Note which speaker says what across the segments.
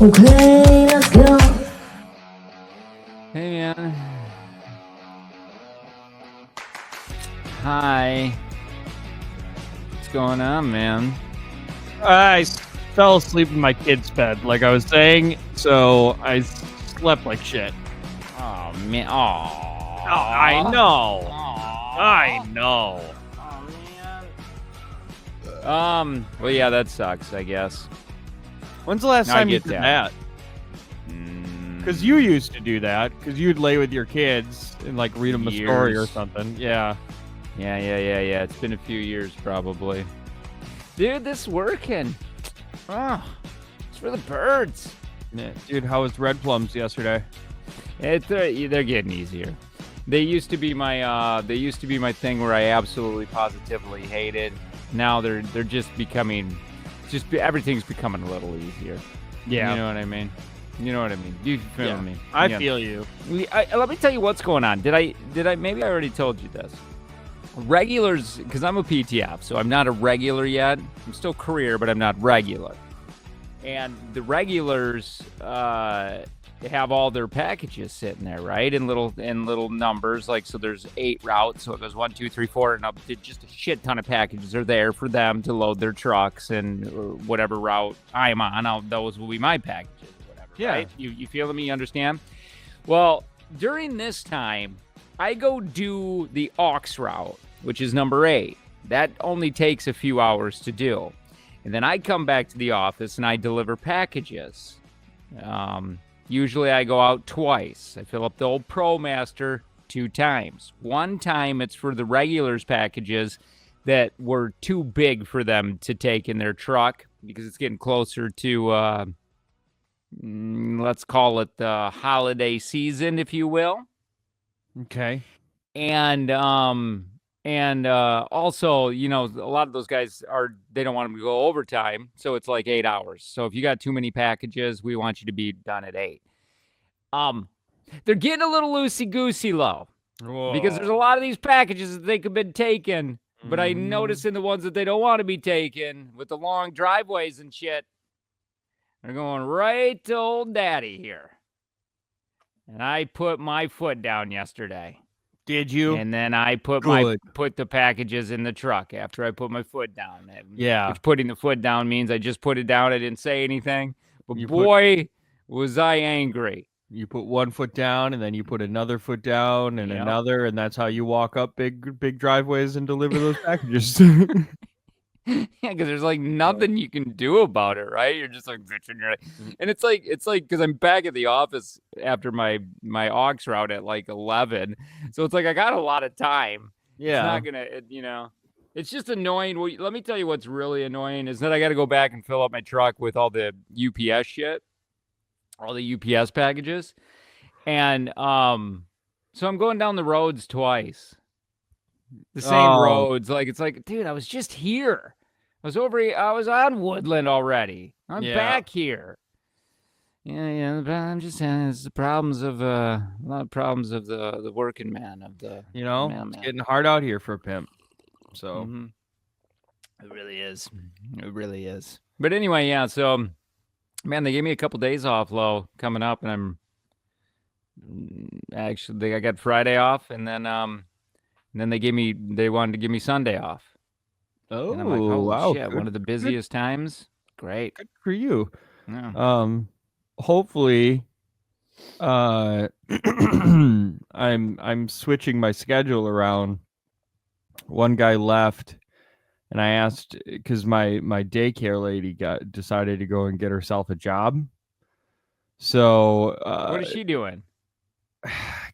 Speaker 1: Okay, let's go.
Speaker 2: Hey, man. Hi. What's going on, man?
Speaker 3: I fell asleep in my kid's bed, like I was saying, so I slept like shit.
Speaker 2: Oh, man. Oh,
Speaker 3: I know.
Speaker 2: Aw.
Speaker 3: I know.
Speaker 2: Oh, man. Well, yeah, that sucks, I guess.
Speaker 3: When's the last
Speaker 2: I
Speaker 3: time you
Speaker 2: get
Speaker 3: did
Speaker 2: that.
Speaker 3: that? Because you used to do that, because you'd lay with your kids and, like, read them a story or
Speaker 2: Years.
Speaker 3: something. Yeah.
Speaker 2: Yeah. It's been a few years, probably. Dude, this working. Oh, it's for the birds.
Speaker 3: Yeah. Dude, how was Red Plums yesterday?
Speaker 2: They're getting easier. They used to be my thing where I absolutely positively hated. Now they're just becoming, everything's becoming a little easier.
Speaker 3: Yeah.
Speaker 2: You know what I mean? Do you feel me?
Speaker 3: I
Speaker 2: Yeah.
Speaker 3: feel you.
Speaker 2: Let me tell you what's going on. Did I maybe I already told you this. Regulars, because I'm a PTF, so I'm not a regular yet. I'm still career, but I'm not regular. And the regulars have all their packages sitting there, right? In little numbers, like, so there's 8 routes, so it goes 1, 2, 3, 4, and up to just a shit ton of packages are there for them to load their trucks, and whatever route I'm on, those will be my packages, whatever.
Speaker 3: Yeah.
Speaker 2: Right? You feeling me? You understand? Well, during this time, I go do the aux route, which is number 8. That only takes a few hours to do. And then I come back to the office and I deliver packages. Usually I go out twice. I fill up the old ProMaster 2 times. One time it's for the regulars packages that were too big for them to take in their truck because it's getting closer to, let's call it the holiday season, if you will.
Speaker 3: Okay.
Speaker 2: And also, you know, a lot of those guys they don't want them to go overtime, so it's like 8 hours. So if you got too many packages, we want you to be done at 8. They're getting a little loosey-goosey low because there's a lot of these packages that they could have been taken, but I notice in the ones that they don't want to be taken with the long driveways and shit, they're going right to old daddy here. And I put my foot down yesterday.
Speaker 3: Did you?
Speaker 2: And then I put the packages in the truck after I put my foot down.
Speaker 3: Yeah.
Speaker 2: Which putting the foot down means I just put it down. I didn't say anything. But was I angry.
Speaker 3: You put one foot down, and then you put another foot down, and another, and that's how you walk up big driveways and deliver those packages.
Speaker 2: Yeah, because there's like nothing you can do about it, right? You're just like bitching, and it's like because I'm back at the office after my aux route at like 11, so it's like I got a lot of time.
Speaker 3: Yeah,
Speaker 2: it's not gonna, it's just annoying. Well, let me tell you what's really annoying is that I got to go back and fill up my truck with all the UPS shit, all the UPS packages, and so I'm going down the roads twice. The same roads. Like, it's like, dude, I was just here. I was on Woodland already. I'm back here. Yeah, but I'm just saying it's the problems of a lot of problems of the working man of the
Speaker 3: it's getting hard out here for a pimp. So
Speaker 2: It really is. It really is. But anyway, yeah, so man, they gave me a couple days off coming up, and I got Friday off, and then they wanted to give me Sunday off.
Speaker 3: Oh,
Speaker 2: and I'm like, holy
Speaker 3: wow.
Speaker 2: shit, one of the busiest times. Great.
Speaker 3: Good for you.
Speaker 2: Yeah.
Speaker 3: Hopefully I'm switching my schedule around. One guy left, and I asked because my daycare lady decided to go and get herself a job. So
Speaker 2: what is she doing?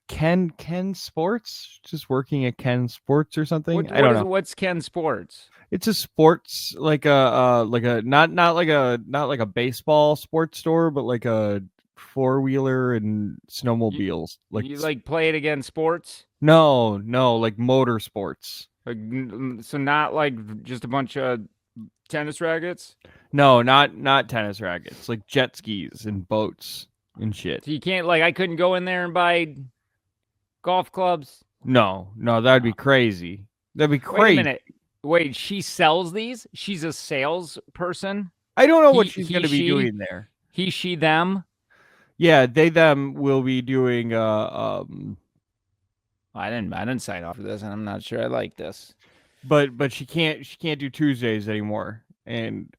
Speaker 3: Ken Sports, just working at Ken Sports or something.
Speaker 2: I don't know. What's Ken Sports?
Speaker 3: It's a sports like a not like a baseball sports store, but like a 4-wheeler and snowmobiles.
Speaker 2: You like play it against sports?
Speaker 3: No, like motorsports.
Speaker 2: Like, so not like just a bunch of tennis rackets?
Speaker 3: No, not tennis rackets. Like jet skis and boats and shit.
Speaker 2: So you can't, like, I couldn't go in there and buy golf clubs?
Speaker 3: No, that'd be crazy. That'd be crazy.
Speaker 2: Wait a minute. Wait, she sells these? She's a salesperson?
Speaker 3: I don't know what she's going to be doing there.
Speaker 2: He, she, them.
Speaker 3: Yeah, they them will be doing
Speaker 2: I didn't sign up for this, and I'm not sure I like this.
Speaker 3: but she can't do Tuesdays anymore. And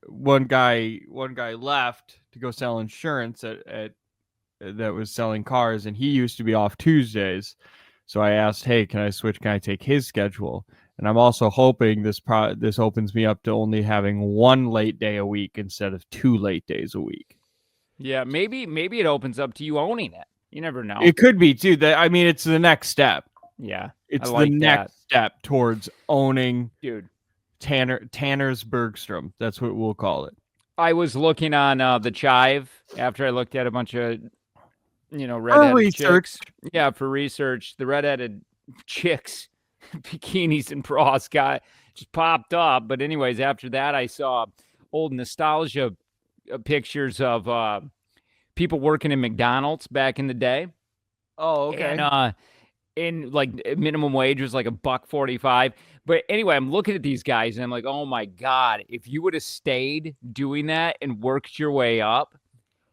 Speaker 3: one guy left to go sell insurance at that was selling cars, and he used to be off Tuesdays. So I asked, "Hey, can I switch? Can I take his schedule?" And I'm also hoping this opens me up to only having one late day a week instead of two late days a week.
Speaker 2: Yeah, maybe it opens up to you owning it. You never know.
Speaker 3: It could be too. That I mean, it's the next step.
Speaker 2: Yeah, I
Speaker 3: It's the
Speaker 2: like that,
Speaker 3: next step towards owning
Speaker 2: dude.
Speaker 3: Tanner's Bergstrom. That's what we'll call it.
Speaker 2: I was looking on the Chive after I looked at a bunch of
Speaker 3: For
Speaker 2: redheaded
Speaker 3: research.
Speaker 2: chicks. Yeah, for research, the redheaded chicks, bikinis and bras guy just popped up. But anyways, after that, I saw old nostalgia pictures of people working in McDonald's back in the day,
Speaker 3: Oh, okay.
Speaker 2: and in like minimum wage was like $1.45. But anyway, I'm looking at these guys and I'm like, oh my God, if you would have stayed doing that and worked your way up,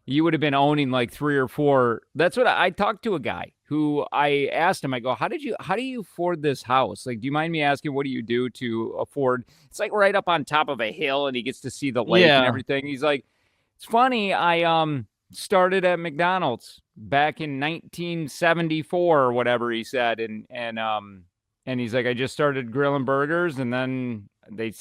Speaker 2: you would have been owning like 3 or 4. That's what I talked to a guy who I asked him, I go, how do you afford this house? Like, do you mind me asking, what do you do to afford? It's like right up on top of a hill and he gets to see the lake and
Speaker 3: Yeah.
Speaker 2: everything. He's like, it's funny. I started at McDonald's back in 1974 or whatever he said. And he's like, I just started grilling burgers, and then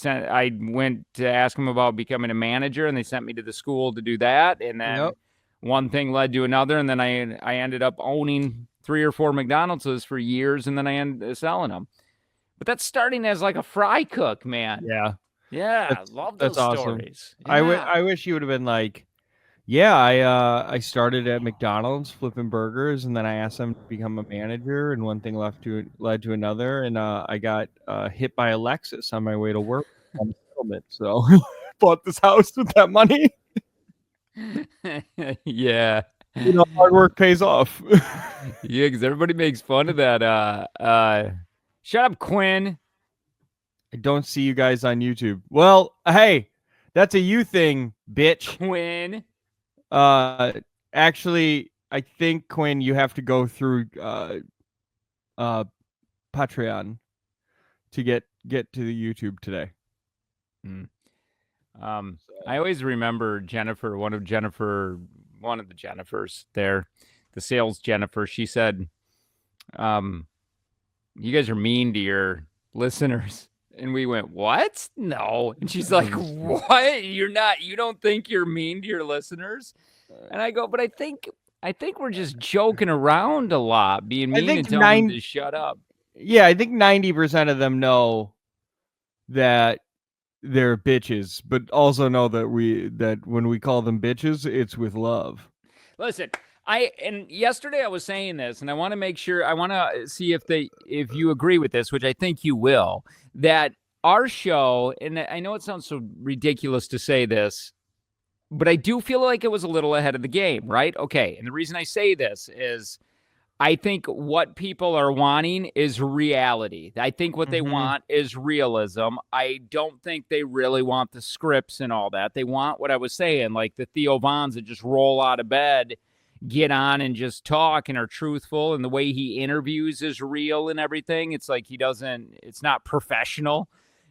Speaker 2: I went to ask him about becoming a manager, and they sent me to the school to do that. And then
Speaker 3: Yep.
Speaker 2: one thing led to another, and then I ended up owning 3 or 4 McDonald's for years, and then I ended up selling them. But that's starting as like a fry cook, man.
Speaker 3: Yeah.
Speaker 2: Yeah, love those
Speaker 3: That's awesome.
Speaker 2: stories.
Speaker 3: I
Speaker 2: Yeah.
Speaker 3: wish you would have been like, yeah, I started at McDonald's flipping burgers, and then I asked them to become a manager, and one thing led to another, and I got hit by a Lexus on my way to work on a settlement. So bought this house with that money.
Speaker 2: Yeah.
Speaker 3: Hard work pays off.
Speaker 2: Yeah, because everybody makes fun of that. Shut up, Quinn.
Speaker 3: I don't see you guys on YouTube. Well, hey, that's a you thing, bitch.
Speaker 2: Quinn.
Speaker 3: Actually, I think Quinn, you have to go through Patreon to get to the YouTube today.
Speaker 2: I always remember Jennifer, one of the Jennifers there, the sales Jennifer. She said, "You guys are mean to your listeners." And we went, "What? No." And she's like, "What? You're not? You don't think you're mean to your listeners?" And I go, "But I think we're just joking around a lot, being
Speaker 3: I
Speaker 2: mean
Speaker 3: think
Speaker 2: and telling them to shut up."
Speaker 3: Yeah, I think 90% of them know that they're bitches, but also know that when we call them bitches, it's with love.
Speaker 2: Listen, and yesterday I was saying this, and I want to make sure, I want to see if you agree with this, which I think you will, that our show, and I know it sounds so ridiculous to say this, but I do feel like it was a little ahead of the game, right? Okay, and the reason I say this is I think what people are wanting is reality. I think what they want is realism. I don't think they really want the scripts and all that. They want what I was saying, like the Theo Vons that just roll out of bed, get on and just talk and are truthful. And the way he interviews is real and everything. It's like it's not professional,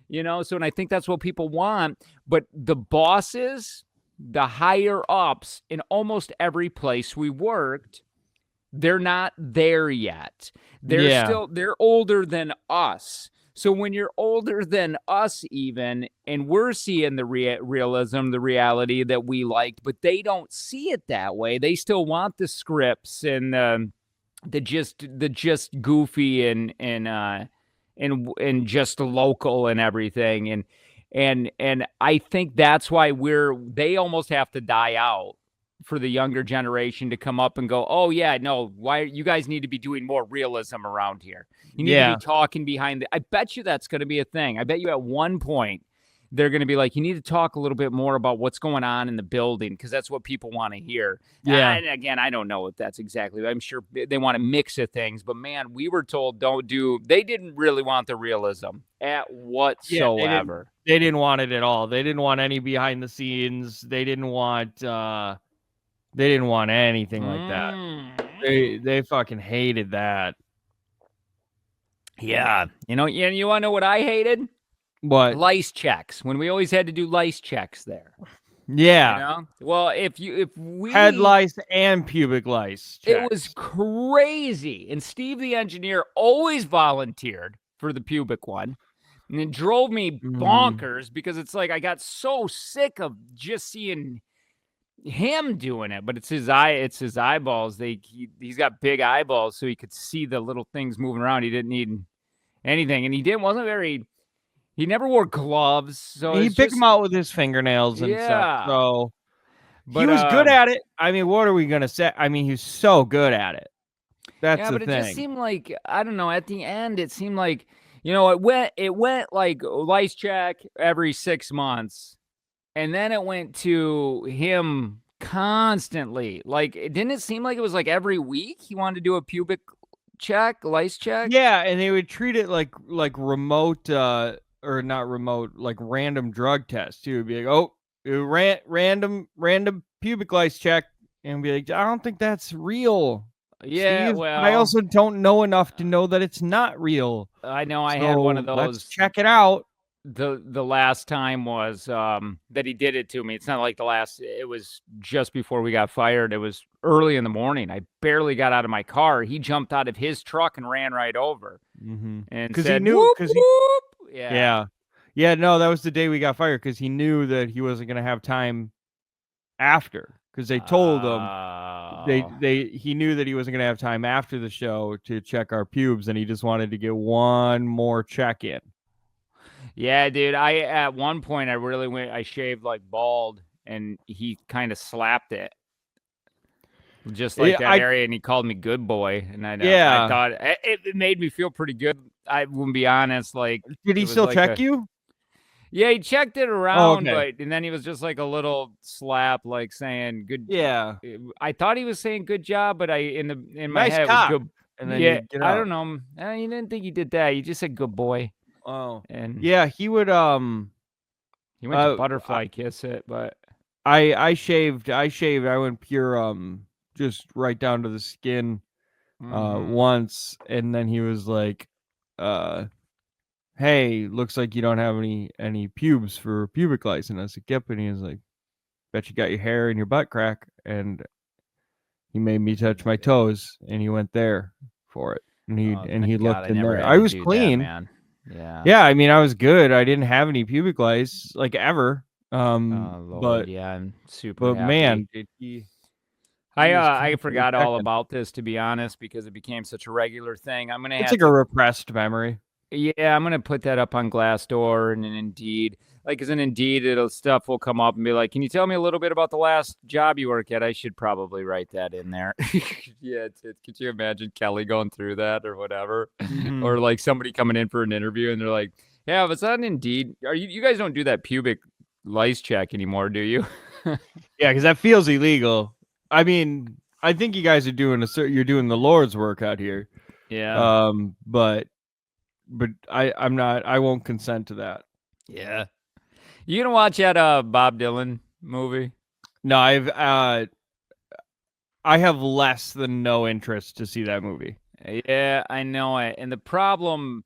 Speaker 2: So, and I think that's what people want. But the bosses, the higher ups in almost every place we worked, they're not there yet. They're older than us. So when you're older than us even, and we're seeing the realism, the reality that we liked, but they don't see it that way. They still want the scripts and the just goofy and just local and everything. And I think that's why they almost have to die out for the younger generation to come up and go, oh yeah, no, why you guys need to be doing more realism around here. You need to be talking behind I bet you that's going to be a thing. I bet you at one point they're going to be like, you need to talk a little bit more about what's going on in the building because that's what people want to hear.
Speaker 3: Yeah.
Speaker 2: And again, I don't know if that's exactly. I'm sure they want a mix of things, but man, we were told don't do. They didn't really want the realism at
Speaker 3: Yeah,
Speaker 2: whatsoever.
Speaker 3: they didn't want it at all. They didn't want any behind the scenes. They didn't want anything like that. They fucking hated that.
Speaker 2: Yeah. You know, you want to know what I hated?
Speaker 3: What?
Speaker 2: Lice checks. When we always had to do lice checks there.
Speaker 3: Yeah.
Speaker 2: You know? Well, if we
Speaker 3: Head lice and pubic lice checks.
Speaker 2: It was crazy. And Steve the engineer always volunteered for the pubic one. And it drove me bonkers because it's like I got so sick of just seeing him doing it, but it's his eyeballs. He's got big eyeballs, so he could see the little things moving around. He didn't need anything, and he never wore gloves, so
Speaker 3: he picked them out with his fingernails and stuff. So he was good at it. I mean, what are we gonna say? I mean, he's so good at it. That's the thing.
Speaker 2: It just seemed like, I don't know, at the end it seemed like, it went like lice check every 6 months. And then it went to him constantly. Like, didn't it seem like it was like every week he wanted to do a pubic check, lice check?
Speaker 3: Yeah, and they would treat it like remote or not remote, like random drug tests too. It'd be like, oh, random pubic lice check, and be like, I don't think that's real.
Speaker 2: Yeah,
Speaker 3: Steve.
Speaker 2: well,
Speaker 3: But I also don't know enough to know that it's not real.
Speaker 2: I know I had one of those.
Speaker 3: Let's check it out.
Speaker 2: The last time was that he did it to me. It's not like it was just before we got fired. It was early in the morning. I barely got out of my car. He jumped out of his truck and ran right over. And
Speaker 3: because
Speaker 2: he
Speaker 3: knew,
Speaker 2: whoop, whoop.
Speaker 3: Yeah, no, that was the day we got fired because he knew that he wasn't going to have time after, because they told him he knew that he wasn't going to have time after the show to check our pubes, and he just wanted to get one more check in.
Speaker 2: Yeah, dude. At one point I shaved like bald, and he kind of slapped it, just like that area, and he called me good boy, and I thought it made me feel pretty good. I wouldn't be honest. Like,
Speaker 3: did he still check you?
Speaker 2: Yeah, he checked it around, and then he was just like a little slap, like saying good.
Speaker 3: Yeah,
Speaker 2: I thought he was saying good job, but in my
Speaker 3: nice
Speaker 2: head
Speaker 3: cock.
Speaker 2: it was good.
Speaker 3: And then
Speaker 2: I don't know. He didn't think he did that. He just said good boy.
Speaker 3: Oh,
Speaker 2: and
Speaker 3: yeah, he would.
Speaker 2: He went to butterfly kiss it, but
Speaker 3: I shaved. I went pure, just right down to the skin, once, and then he was like, hey, looks like you don't have any pubes for pubic lice. And I was like, yep. And he was like, bet you got your hair in your butt crack. And he made me touch my toes, and he went there for it. And he looked in there. I was clean.
Speaker 2: That, man.
Speaker 3: Yeah. I mean, I was good. I didn't have any pubic lice like ever.
Speaker 2: Lord,
Speaker 3: but
Speaker 2: yeah, I'm super happy.
Speaker 3: Man,
Speaker 2: I forgot all about this, to be honest, because it became such a regular thing.
Speaker 3: It's like a repressed memory.
Speaker 2: Yeah, I'm gonna put that up on Glassdoor and Indeed. Like, as an Indeed, stuff will come up and be like, "Can you tell me a little bit about the last job you work at?" I should probably write that in there. Yeah, could you imagine Kelly going through that or whatever, or like somebody coming in for an interview and they're like, "Yeah, if it's on Indeed, you guys don't do that pubic lice check anymore, do you?"
Speaker 3: Yeah, because that feels illegal. I mean, I think you guys are you're doing the Lord's work out here.
Speaker 2: Yeah.
Speaker 3: But I'm not. I won't consent to that.
Speaker 2: Yeah. You gonna watch that Bob Dylan movie?
Speaker 3: No, I have less than no interest to see that movie.
Speaker 2: Yeah, I know it. And the problem,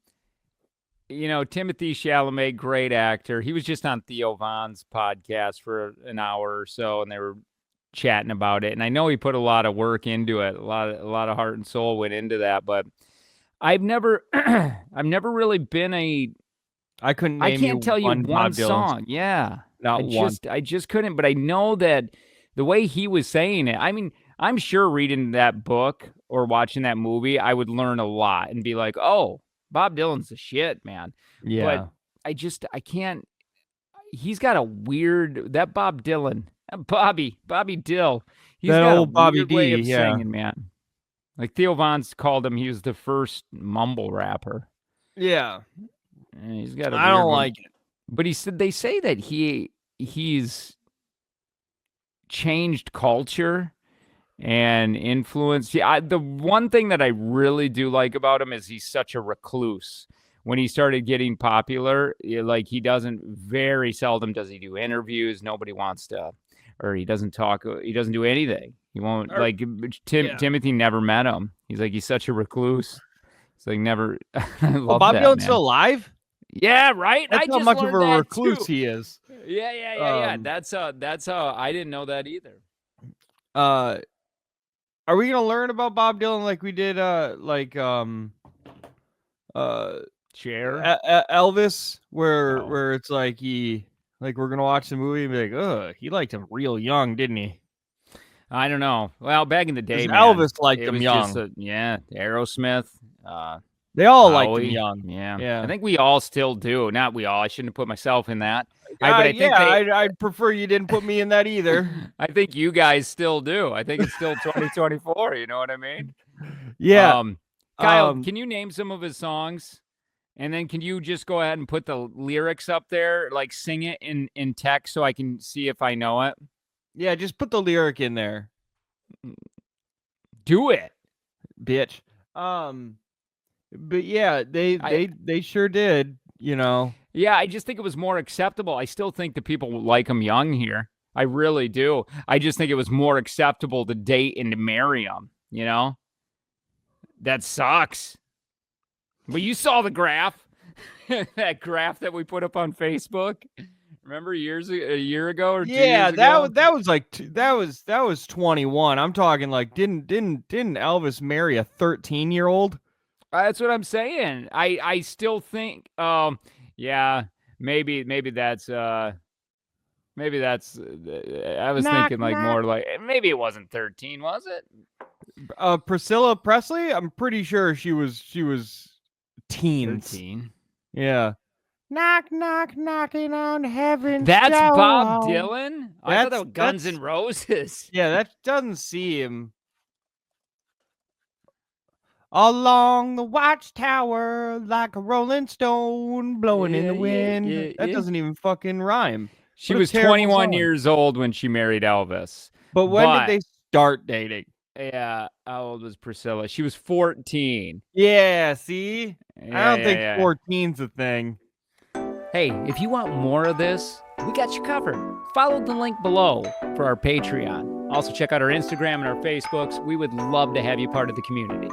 Speaker 2: Timothy Chalamet, great actor. He was just on Theo Von's podcast for an hour or so, and they were chatting about it. And I know he put a lot of work into it. A lot of heart and soul went into that, but I've never really been
Speaker 3: I couldn't.
Speaker 2: I can't tell you one song. Yeah,
Speaker 3: not one.
Speaker 2: I just couldn't. But I know that the way he was saying it. I mean, I'm sure reading that book or watching that movie, I would learn a lot and be like, "Oh, Bob Dylan's the shit, man."
Speaker 3: Yeah.
Speaker 2: But I can't. He's got a weird Bob Dylan, Bobby Dill. He's
Speaker 3: that
Speaker 2: got
Speaker 3: old
Speaker 2: a
Speaker 3: Bobby
Speaker 2: weird
Speaker 3: D.
Speaker 2: way of singing, man. Like Theo Von's called him, he was the first mumble rapper.
Speaker 3: Yeah.
Speaker 2: And he's got.
Speaker 3: I don't like it.
Speaker 2: But they say that he's changed culture and influence. Yeah, the one thing that I really do like about him is he's such a recluse. When he started getting popular, like he doesn't very seldom does he do interviews. Nobody wants to, or he doesn't talk. He doesn't do anything. He won't like Timothy never met him. He's such a recluse. It's like never. I love
Speaker 3: Bob
Speaker 2: that,
Speaker 3: Dylan's
Speaker 2: man.
Speaker 3: still alive?
Speaker 2: Yeah, right.
Speaker 3: That's
Speaker 2: I
Speaker 3: how
Speaker 2: just
Speaker 3: much of a
Speaker 2: learned that
Speaker 3: recluse
Speaker 2: too.
Speaker 3: he is.
Speaker 2: Yeah. That's how I didn't know that either.
Speaker 3: Are we gonna learn about Bob Dylan like we did
Speaker 2: Cher?
Speaker 3: Elvis, where it's like we're gonna watch the movie and be like, ugh, he liked him real young, didn't he?
Speaker 2: I don't know. Well, back in the day,
Speaker 3: 'Cause
Speaker 2: man,
Speaker 3: Elvis liked
Speaker 2: it
Speaker 3: him
Speaker 2: was
Speaker 3: young.
Speaker 2: just Aerosmith.
Speaker 3: They all liked him
Speaker 2: Howie.
Speaker 3: young.
Speaker 2: Yeah.
Speaker 3: Yeah.
Speaker 2: I think we all still do. Not we all. I shouldn't have put myself in that. But I think
Speaker 3: I'd prefer you didn't put me in that either.
Speaker 2: I think you guys still do. I think it's still 2024. You know what I mean?
Speaker 3: Yeah.
Speaker 2: Kyle, can you name some of his songs? And then can you just go ahead and put the lyrics up there, like sing it in text so I can see if I know it?
Speaker 3: Yeah, just put the lyric in there.
Speaker 2: Do it,
Speaker 3: bitch. But yeah, they sure did, you know.
Speaker 2: Yeah, I just think it was more acceptable. I still think that people like him young here. I really do. I just think it was more acceptable to date and to marry him, you know? That sucks. But you saw the graph. That graph that we put up on Facebook. Remember a year ago or 2 years ago?
Speaker 3: that was like that was 21. I'm talking like didn't Elvis marry a 13-year-old?
Speaker 2: That's what I'm saying. I still think yeah, maybe that's I was thinking like more like maybe it wasn't 13, was it?
Speaker 3: Priscilla Presley, I'm pretty sure she was teens.
Speaker 2: 13.
Speaker 3: Yeah. Knock, knock, knocking on heaven's
Speaker 2: That's
Speaker 3: door.
Speaker 2: Bob Dylan? I thought that was Guns N' Roses.
Speaker 3: Yeah, that doesn't seem. Along the watchtower, like a rolling stone blowing in the wind. That doesn't even fucking rhyme.
Speaker 2: She was 21 years old when she married Elvis.
Speaker 3: But when did they start dating?
Speaker 2: Yeah, how old was Priscilla? She was 14.
Speaker 3: Yeah, see?
Speaker 2: Yeah,
Speaker 3: I don't think 14's a thing.
Speaker 2: Hey, if you want more of this, we got you covered. Follow the link below for our Patreon. Also, check out our Instagram and our Facebooks. We would love to have you part of the community.